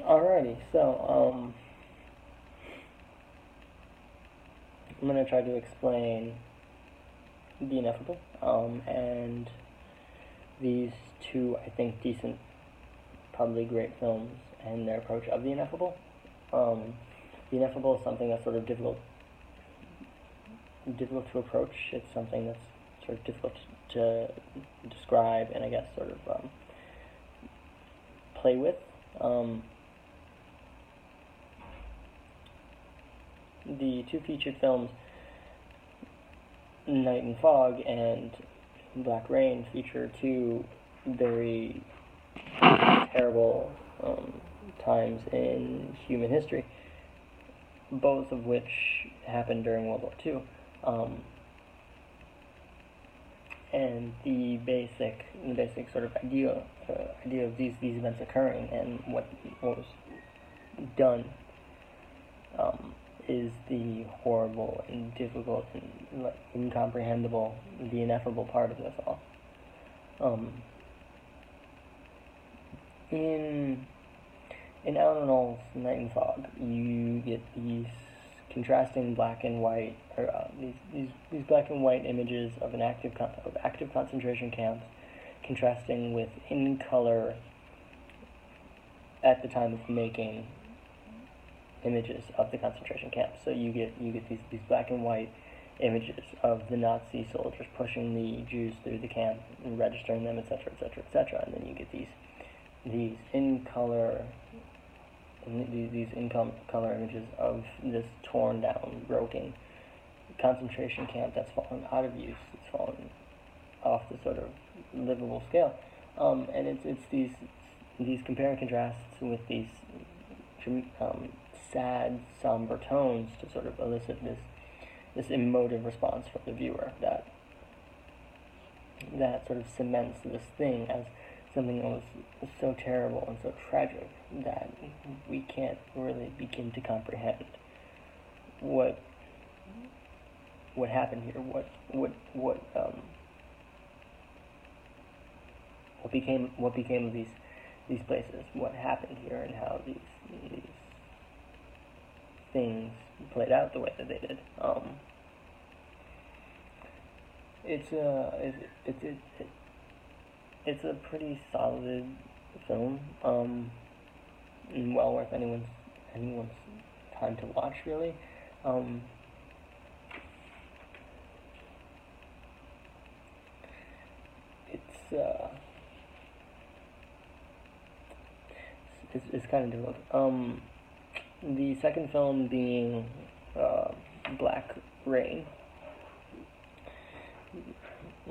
Alrighty, so I'm gonna try to explain the ineffable, and these two, I think, decent, probably great films, and their approach of the ineffable. The ineffable is something that's sort of difficult to approach. It's something that's sort of difficult to describe, and I guess sort of play with. The two featured films, Night and Fog and Black Rain, feature two very terrible times in human history, both of which happened during World War II. And the basic sort of idea of these events occurring and what was done is the horrible and difficult and incomprehensible, the ineffable part of this all. In Alan All's Night and Fog, you get these contrasting black and white, or these black and white images of active concentration camps, contrasting with in color at the time of making images of the concentration camps. So you get these black and white images of the Nazi soldiers pushing the Jews through the camp and registering them, etc., etc., etc., and then you get these in color images of this torn down, broken concentration camp that's fallen out of use. It's fallen off the sort of livable scale, and it's these compare and contrasts with these sad, somber tones to sort of elicit this emotive response from the viewer that sort of cements this thing as something that was so terrible and so tragic that we can't really begin to comprehend what happened here, what became of these places, what happened here, and how these things played out the way that they did. It's a pretty solid film, and well worth anyone's time to watch, really. It's kind of difficult. The second film being Black Rain,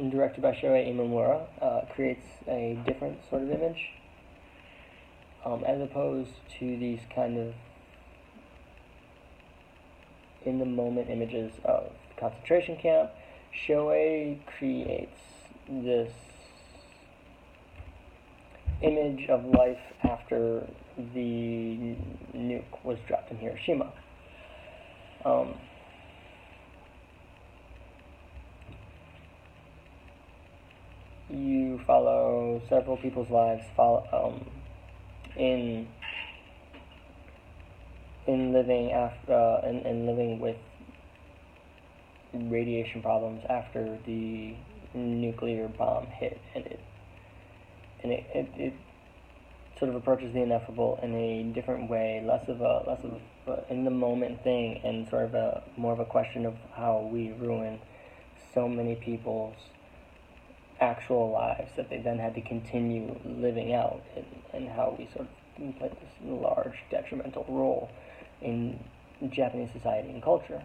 directed by Shohei Imamura, creates a different sort of image, as opposed to these kind of in-the-moment images of concentration camp. Shohei creates this image of life after the nuke was dropped in Hiroshima. You follow several people's lives in living with radiation problems after the nuclear bomb hit, and it sort of approaches the ineffable in a different way, less of a in the moment thing, and sort of more of a question of how we ruin so many people's actual lives that they then had to continue living out, and how we sort of played this large detrimental role in Japanese society and culture.